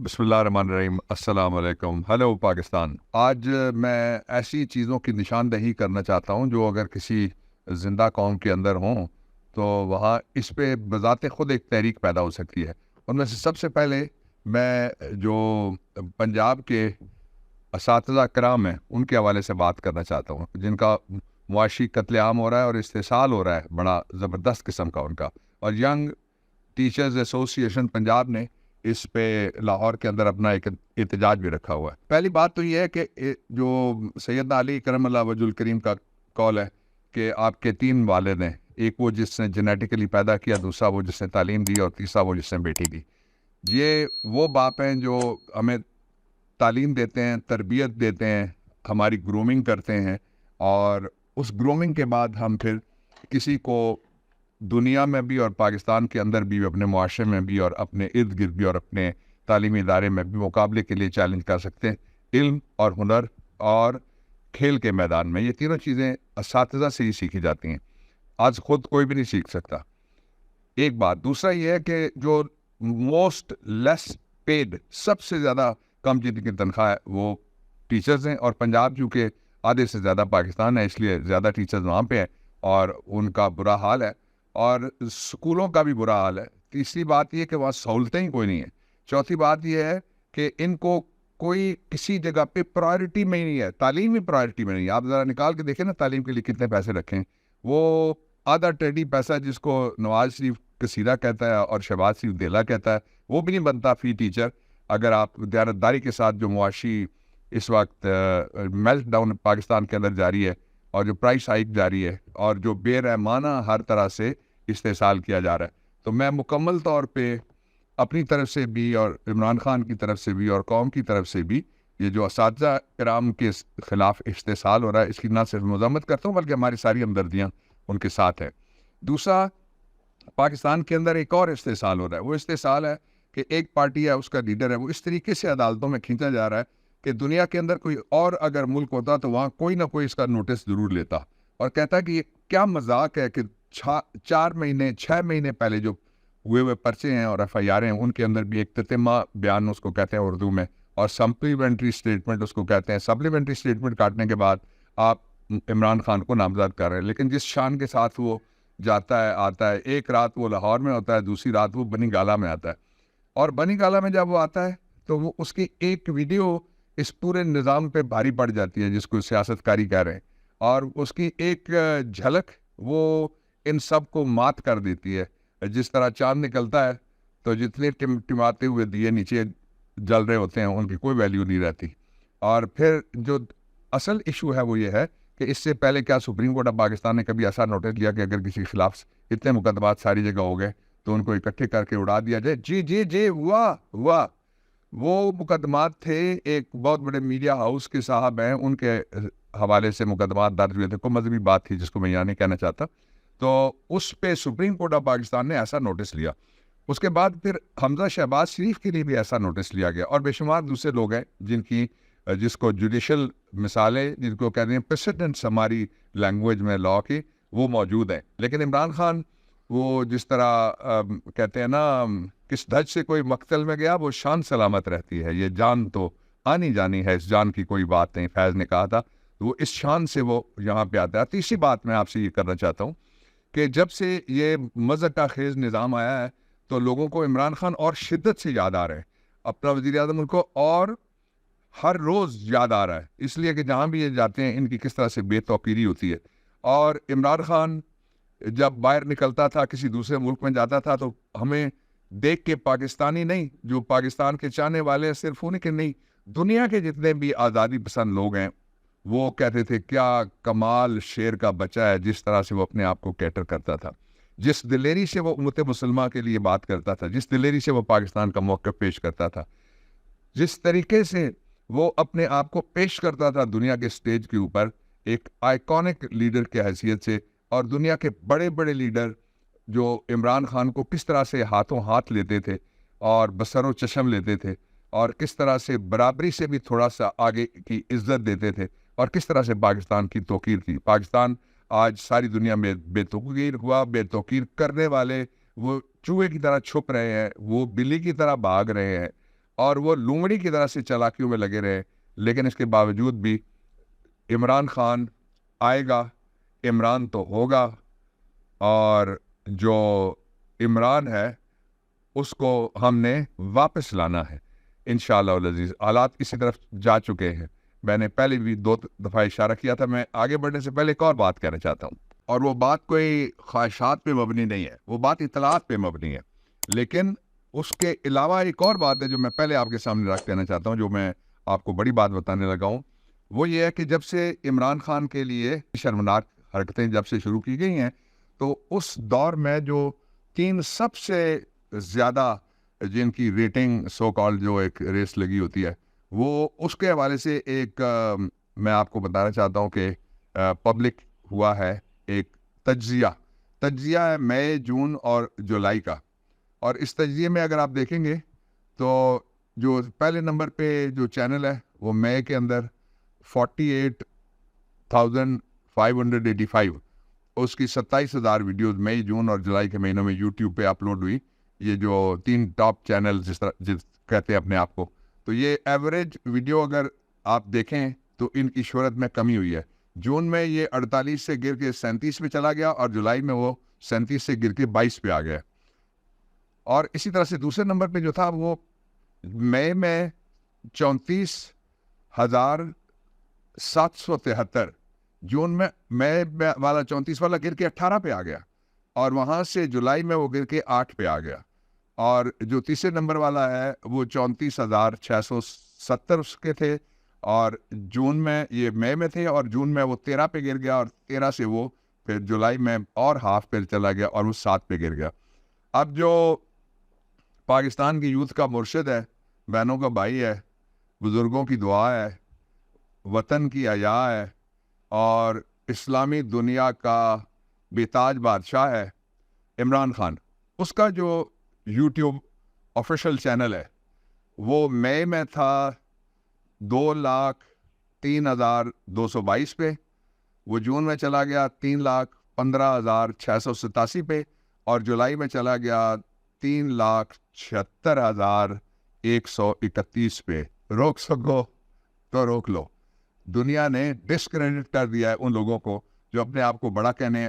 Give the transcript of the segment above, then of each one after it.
بسم اللہ الرحمن الرحیم، السلام علیکم، ہیلو پاکستان۔ آج میں ایسی چیزوں کی نشاندہی کرنا چاہتا ہوں جو اگر کسی زندہ قوم کے اندر ہوں تو وہاں اس پہ بذات خود ایک تحریک پیدا ہو سکتی ہے۔ ان میں سے سب سے پہلے میں جو پنجاب کے اساتذہ کرام ہیں ان کے حوالے سے بات کرنا چاہتا ہوں، جن کا معاشی قتل عام ہو رہا ہے اور استحصال ہو رہا ہے بڑا زبردست قسم کا ان کا، اور ینگ ٹیچرز ایسوسی ایشن پنجاب نے اس پہ لاہور کے اندر اپنا ایک احتجاج بھی رکھا ہوا ہے۔ پہلی بات تو یہ ہے کہ جو سیدنا علی کرم اللہ وجہ الکریم کا قول ہے کہ آپ کے 3 والد ہیں، ایک وہ جس نے جینیٹیکلی پیدا کیا، دوسرا وہ جس نے تعلیم دی، اور تیسرا وہ جس نے بیٹی دی۔ یہ وہ باپ ہیں جو ہمیں تعلیم دیتے ہیں، تربیت دیتے ہیں، ہماری گرومنگ کرتے ہیں، اور اس گرومنگ کے بعد ہم پھر کسی کو دنیا میں بھی اور پاکستان کے اندر بھی، اپنے معاشرے میں بھی اور اپنے ارد گرد بھی اور اپنے تعلیمی ادارے میں بھی مقابلے کے لیے چیلنج کر سکتے ہیں، علم اور ہنر اور کھیل کے میدان میں۔ یہ تینوں چیزیں اساتذہ سے ہی سیکھی جاتی ہیں، آج خود کوئی بھی نہیں سیکھ سکتا۔ ایک بات، دوسرا یہ ہے کہ جو موسٹ لیس پیڈ، سب سے زیادہ کم جن کی تنخواہ ہے، وہ ٹیچرز ہیں، اور پنجاب چونکہ آدھے سے زیادہ پاکستان ہے، اس لیے زیادہ ٹیچرز وہاں پہ ہیں اور ان کا برا حال ہے، اور اسکولوں کا بھی برا حال ہے۔ تیسری بات یہ کہ وہاں سہولتیں ہی کوئی نہیں ہیں۔ چوتھی بات یہ ہے کہ ان کو کوئی کسی جگہ پہ پرائرٹی میں ہی نہیں ہے، تعلیم ہی پرائرٹی میں نہیں ہے۔ آپ ذرا نکال کے دیکھیں نا تعلیم کے لیے کتنے پیسے رکھیں، وہ آدھا ٹیڈی پیسہ جس کو نواز شریف کثیرہ کہتا ہے اور شہباز شریف دیلا کہتا ہے، وہ بھی نہیں بنتا فی ٹیچر۔ اگر آپ دیانتداری کے ساتھ جو معاشی اس وقت میلٹ ڈاؤن پاکستان کے اندر جاری ہے، اور جو پرائس ہائیک جاری ہے، اور جو بے رحمانہ ہر طرح سے استحصال کیا جا رہا ہے، تو میں مکمل طور پہ اپنی طرف سے بھی اور عمران خان کی طرف سے بھی اور قوم کی طرف سے بھی یہ جو اساتذہ کرام کے خلاف استحصال ہو رہا ہے، اس کی نہ صرف مذمت کرتا ہوں بلکہ ہماری ساری ہمدردیاں ان کے ساتھ ہیں۔ دوسرا، پاکستان کے اندر ایک اور استحصال ہو رہا ہے، وہ استحصال ہے کہ ایک پارٹی ہے، اس کا لیڈر ہے، وہ اس طریقے سے عدالتوں میں کھینچا جا رہا ہے کہ دنیا کے اندر کوئی اور اگر ملک ہوتا تو وہاں کوئی نہ کوئی اس کا نوٹس ضرور لیتا، اور کہتا کہ یہ کیا مذاق ہے کہ 6 مہینے پہلے جو ہوئے پرچے ہیں اور ایف آئی آر ہیں، ان کے اندر بھی ایک تتمہ بیان اس کو کہتے ہیں اردو میں، اور سپلیمنٹری اسٹیٹمنٹ اس کو کہتے ہیں۔ سپلیمنٹری اسٹیٹمنٹ کاٹنے کے بعد آپ عمران خان کو نامزد کر رہے ہیں، لیکن جس شان کے ساتھ وہ جاتا ہے، آتا ہے، ایک رات وہ لاہور میں ہوتا ہے، دوسری رات وہ بنی گالا میں آتا ہے، اور بنی گالا میں جب وہ آتا ہے تو وہ اس کی ایک ویڈیو اس پورے نظام پہ بھاری پڑ جاتی ہے جس کو سیاست کاری کہہ رہے ہیں، اور اس کی ایک جھلک وہ ان سب کو مات کر دیتی ہے۔ جس طرح چاند نکلتا ہے تو جتنے ٹماتے ہوئے دیے نیچے جل رہے ہوتے ہیں ان کی کوئی ویلیو نہیں رہتی۔ اور پھر جو اصل ایشو ہے وہ یہ ہے کہ اس سے پہلے کیا سپریم کورٹ آف پاکستان نے کبھی ایسا نوٹس لیا کہ اگر کسی کے خلاف اتنے مقدمات ساری جگہ ہو گئے تو ان کو اکٹھے کر کے اڑا دیا جائے؟ جی جی جی، ہوا وہ مقدمات تھے، ایک بہت بڑے میڈیا ہاؤس کے صاحب ہیں، ان کے حوالے سے مقدمات درج ہوئے تھے، کوئی مذہبی بات تھی جس کو میں یہاں نہیں کہنا چاہتا، تو اس پہ سپریم کورٹ آف پاکستان نے ایسا نوٹس لیا۔ اس کے بعد پھر حمزہ شہباز شریف کے لیے بھی ایسا نوٹس لیا گیا، اور بے شمار دوسرے لوگ ہیں جس کو جوڈیشل مثالیں، جن کو کہتے ہیں پریسیڈنٹس ہماری لینگویج میں لا کی، وہ موجود ہیں۔ لیکن عمران خان وہ جس طرح کہتے ہیں نا، کس دھج سے کوئی مقتل میں گیا وہ شان سلامت رہتی ہے، یہ جان تو آنی جانی ہے، اس جان کی کوئی بات نہیں، فیض نے کہا تھا، وہ اس شان سے وہ یہاں پہ آتا ہے۔ تیسری بات میں آپ سے یہ کرنا چاہتا ہوں کہ جب سے یہ مذہب کا خیز نظام آیا ہے تو لوگوں کو عمران خان اور شدت سے یاد آ رہے ہیں، اپنا وزیر اعظم ان کو اور ہر روز یاد آ رہا ہے، اس لیے کہ جہاں بھی یہ جاتے ہیں ان کی کس طرح سے بے توقیری ہوتی ہے۔ اور عمران خان جب باہر نکلتا تھا، کسی دوسرے ملک میں جاتا تھا، تو ہمیں دیکھ کے پاکستانی نہیں، جو پاکستان کے چاہنے والے ہیں، صرف انہیں کے نہیں، دنیا کے جتنے بھی آزادی پسند لوگ ہیں، وہ کہتے تھے کیا کمال شیر کا بچہ ہے، جس طرح سے وہ اپنے آپ کو کیٹر کرتا تھا، جس دلیری سے وہ امت مسلمہ کے لیے بات کرتا تھا، جس دلیری سے وہ پاکستان کا موقف پیش کرتا تھا، جس طریقے سے وہ اپنے آپ کو پیش کرتا تھا دنیا کے سٹیج کے اوپر ایک آئیکونک لیڈر کی حیثیت سے، اور دنیا کے بڑے بڑے لیڈر جو عمران خان کو کس طرح سے ہاتھوں ہاتھ لیتے تھے اور بسر و چشم لیتے تھے، اور کس طرح سے برابری سے بھی تھوڑا سا آگے کی عزت دیتے تھے، اور کس طرح سے پاکستان کی توقیر تھی۔ پاکستان آج ساری دنیا میں بے توقیر ہوا، بے توقیر کرنے والے وہ چوہے کی طرح چھپ رہے ہیں، وہ بلی کی طرح بھاگ رہے ہیں، اور وہ لومڑی کی طرح سے چالاکیوں میں لگے رہے، لیکن اس کے باوجود بھی عمران خان آئے گا، عمران تو ہوگا، اور جو عمران ہے اس کو ہم نے واپس لانا ہے انشاءاللہ العزیز۔ حالات اسی طرف جا چکے ہیں۔ میں نے پہلے بھی 2 دفعہ اشارہ کیا تھا۔ میں آگے بڑھنے سے پہلے ایک اور بات کہنا چاہتا ہوں، اور وہ بات کوئی خواہشات پہ مبنی نہیں ہے، وہ بات اطلاعات پہ مبنی ہے، لیکن اس کے علاوہ ایک اور بات ہے جو میں پہلے آپ کے سامنے رکھ دینا چاہتا ہوں، جو میں آپ کو بڑی بات بتانے لگا ہوں۔ وہ یہ ہے کہ جب سے عمران خان کے لیے شرمناک حرکتیں جب سے شروع کی گئی ہیں، تو اس دور میں جو 3 سب سے زیادہ جن کی ریٹنگ سو کال جو ایک ریس لگی ہوتی ہے، وہ اس کے حوالے سے ایک میں آپ کو بتانا چاہتا ہوں کہ پبلک ہوا ہے ایک تجزیہ ہے مئی، جون اور جولائی کا، اور اس تجزیے میں اگر آپ دیکھیں گے تو جو پہلے نمبر پہ جو چینل ہے وہ مئی کے اندر 48,585، اس کی 27,000 ویڈیوز مئی، جون اور جولائی کے مہینوں میں یوٹیوب پہ اپلوڈ ہوئی۔ یہ جو 3 ٹاپ چینل جس کہتے ہیں اپنے آپ کو، تو یہ ایوریج ویڈیو اگر آپ دیکھیں تو ان کی شہرت میں کمی ہوئی ہے۔ جون میں یہ 48 سے گر کے 37 پہ چلا گیا، اور جولائی میں وہ 37 سے گر کے 22 پہ آ گیا، اور اسی طرح سے دوسرے نمبر پہ جو تھا وہ مئی میں 34,773، جون میں مئی والا 34 والا گر کے 18 پہ آ گیا، اور وہاں سے جولائی میں وہ گر کے 8 پہ آ گیا، اور جو تیسرے نمبر والا ہے وہ 34,670 اس کے تھے، اور جون میں یہ مئی میں تھے، اور جون میں وہ 13 پہ گر گیا، اور 13 سے وہ پھر جولائی میں اور ہاف پہ چلا گیا، اور وہ 7 پہ گر گیا۔ اب جو پاکستان کی یوتھ کا مرشد ہے، بہنوں کا بھائی ہے، بزرگوں کی دعا ہے، وطن کی حیا ہے، اور اسلامی دنیا کا بیتاج بادشاہ ہے عمران خان، اس کا جو یوٹیوب آفیشیل چینل ہے وہ مئی میں تھا 2,03,222 پہ، وہ جون میں چلا گیا 3,15,687 پہ، اور جولائی میں چلا گیا 3,76,131 پہ۔ روک سکو تو روک لو۔ دنیا نے ڈسکریڈٹ کر دیا ہے ان لوگوں کو جو اپنے آپ کو بڑا کہنے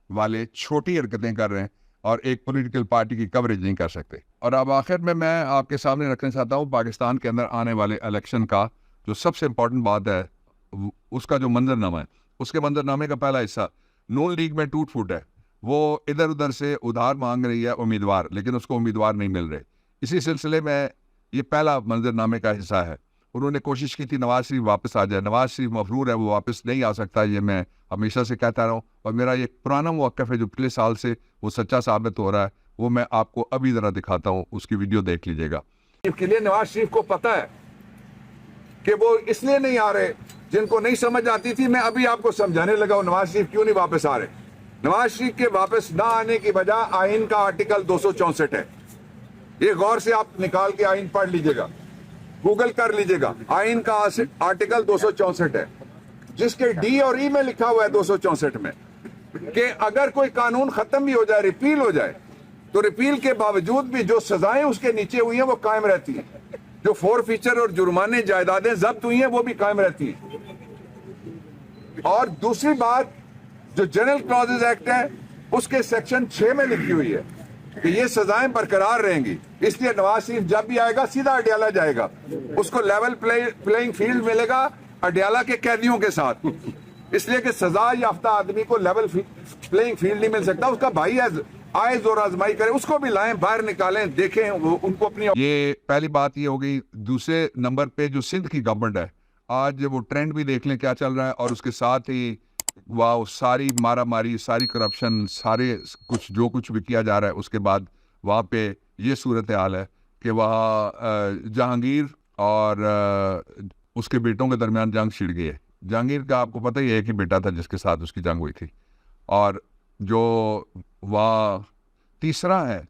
والے چھوٹی حرکتیں کر رہے ہیں اور ایک پولیٹیکل پارٹی کی کوریج نہیں کر سکتے۔ اور اب آخر میں آپ کے سامنے رکھنا چاہتا ہوں پاکستان کے اندر آنے والے الیکشن کا جو سب سے امپورٹنٹ بات ہے، اس کا جو منظر نامہ ہے، اس کے منظر نامے کا پہلا حصہ نون لیگ میں ٹوٹ پھوٹ ہے، وہ ادھر ادھر سے ادھار مانگ رہی ہے امیدوار، لیکن اس کو امیدوار نہیں مل رہے۔ اسی سلسلے میں یہ پہلا منظر نامے کا حصہ ہے۔ انہوں نے کوشش کی تھی نواز شریف واپس آ جائے، نواز شریف مفرور ہے، وہ واپس نہیں آ سکتا، یہ میں ہمیشہ سے کہتا رہا ہوں، اور میرا یہ پرانا موقف ہے جو پچھلے سال سے وہ سچا ثابت ہو رہا ہے، وہ میں آپ کو ابھی ذرا دکھاتا ہوں، اس کی ویڈیو دیکھ لیجئے گا۔ کے لیے نواز شریف کو پتا ہے کہ وہ اس لیے نہیں آ رہے، جن کو نہیں سمجھ آتی تھی میں ابھی آپ کو سمجھانے لگا ہوں نواز شریف کیوں نہیں واپس آ رہے۔ نواز شریف کے واپس نہ آنے کی وجہ آئین کا آرٹیکل 264 ہے۔ یہ غور سے آپ نکال کے آئین پڑھ لیجئے گا، گوگل کر لیجئے گا، آئین کا آرٹیکل 264 ہے، جس کے ڈی اور ای میں لکھا ہوا ہے 264 میں کہ اگر کوئی قانون ختم بھی ہو جائے، ریپیل ہو جائے، تو ریپیل کے باوجود بھی جو سزائیں اس کے نیچے ہوئی ہیں وہ قائم رہتی ہیں، جو فور فیچر اور جرمانے جائیدادیں ضبط ہوئی ہیں وہ بھی قائم رہتی ہیں۔ اور دوسری بات، جو جنرل کلازز ایکٹ ہے اس کے سیکشن 6 میں لکھی ہوئی ہے کہ یہ سزائیں برقرار رہیں گی، اس لیے نواز شریف جب بھی آئے گا سیدھا اڈیالہ جائے گا، اس کو لیول پلینگ فیلڈ ملے گا اڈیالہ کے قیدیوں کے ساتھ، اس لیے کہ سزا یافتہ آدمی کو لیول پلینگ فیلڈ نہیں مل سکتا۔ اس کا بھائی آئے زور آزمائی کرے، اس کو بھی لائیں باہر نکالیں، دیکھیں وہ ان کو اپنی۔ یہ پہلی بات یہ ہو گئی۔ دوسرے نمبر پہ جو سندھ کی گورنمنٹ ہے، آج وہ ٹرینڈ بھی دیکھ لیں کیا چل رہا ہے، اور اس کے ساتھ ہی واہ ساری مارا ماری، ساری کرپشن، سارے کچھ جو کچھ بھی کیا جا رہا ہے، اس کے بعد وہاں پہ یہ صورتحال ہے کہ وہاں جہانگیر اور اس کے بیٹوں کے درمیان جنگ چھڑ گئی ہے۔ جہانگیر کا آپ کو پتہ ہی ہے ایک ہی بیٹا تھا جس کے ساتھ اس کی جنگ ہوئی تھی، اور جو وہاں تیسرا ہے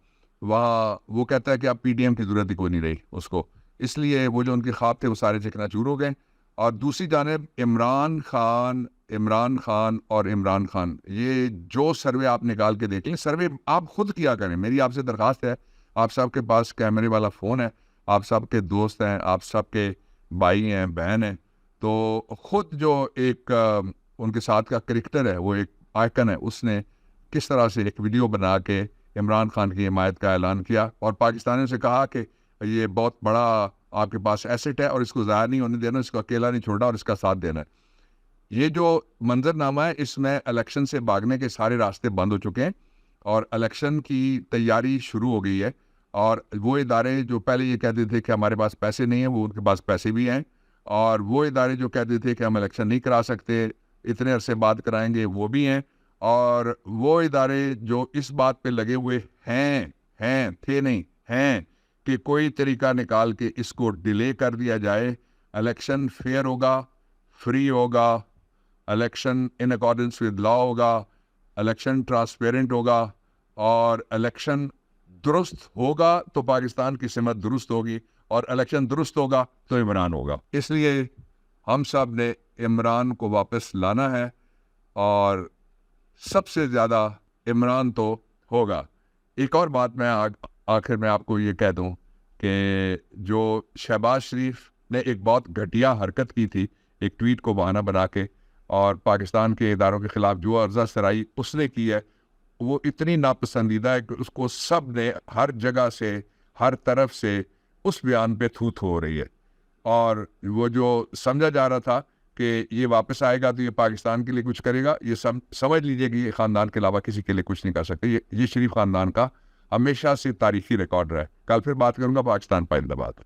وہاں وہ کہتا ہے کہ اب پی ڈی ایم کی ضرورت ہی کوئی نہیں رہی اس کو، اس لیے وہ جو ان کے خواب تھے وہ سارے چکنا چور ہو گئے۔ اور دوسری جانب عمران خان اور عمران خان، یہ جو سروے آپ نکال کے دیکھ لیں، سروے آپ خود کیا کریں، میری آپ سے درخواست ہے، آپ صاحب کے پاس کیمرے والا فون ہے، آپ سب کے دوست ہیں, آپ سب کے بھائی ہیں, بہن ہیں, تو خود جو ایک ان کے ساتھ کا کرکٹر ہے, وہ ایک آئیکن ہے, اس نے کس طرح سے ایک ویڈیو بنا کے عمران خان کی حمایت کا اعلان کیا اور پاکستانیوں سے کہا کہ یہ بہت بڑا آپ کے پاس ایسٹ ہے اور اس کو ضائع نہیں ہونے دینا, اس کو اکیلا نہیں چھوڑنا اور اس کا ساتھ دینا ہے. یہ جو منظرنامہ ہے, اس میں الیکشن سے بھاگنے کے سارے راستے بند ہو چکے ہیں اور الیکشن کی تیاری شروع ہو گئی ہے. اور وہ ادارے جو پہلے یہ کہتے تھے کہ ہمارے پاس پیسے نہیں ہیں, وہ ان کے پاس پیسے بھی ہیں, اور وہ ادارے جو کہتے تھے کہ ہم الیکشن نہیں کرا سکتے, اتنے عرصے بعد کرائیں گے, وہ بھی ہیں. اور وہ ادارے جو اس بات پہ لگے ہوئے تھے نہیں ہیں کہ کوئی طریقہ نکال کے اس کو ڈیلے کر دیا جائے, الیکشن فیئر ہوگا, فری ہوگا, election in accordance with law ہوگا, الیکشن ٹرانسپیرنٹ ہوگا, اور الیکشن درست ہوگا تو پاکستان کی سمت درست ہوگی, اور الیکشن درست ہوگا تو عمران ہوگا. اس لیے ہم سب نے عمران کو واپس لانا ہے, اور سب سے زیادہ عمران تو ہوگا. ایک اور بات میں آخر میں آپ کو یہ کہہ دوں کہ جو شہباز شریف نے ایک بہت گھٹیا حرکت کی تھی, ایک ٹویٹ کو بہانہ بنا کے, اور پاکستان کے اداروں کے خلاف جو عرضہ سرائی اس نے کی ہے, وہ اتنی ناپسندیدہ ہے کہ اس کو سب نے ہر جگہ سے, ہر طرف سے اس بیان پہ تھو ہو رہی ہے. اور وہ جو سمجھا جا رہا تھا کہ یہ واپس آئے گا تو یہ پاکستان کے لیے کچھ کرے گا, یہ سمجھ لیجئے کہ یہ خاندان کے علاوہ کسی کے لیے کچھ نہیں کر سکتے. یہ شریف خاندان کا ہمیشہ سے تاریخی ریکارڈ رہا ہے. کل پھر بات کروں گا. پاکستان پائندہ باد.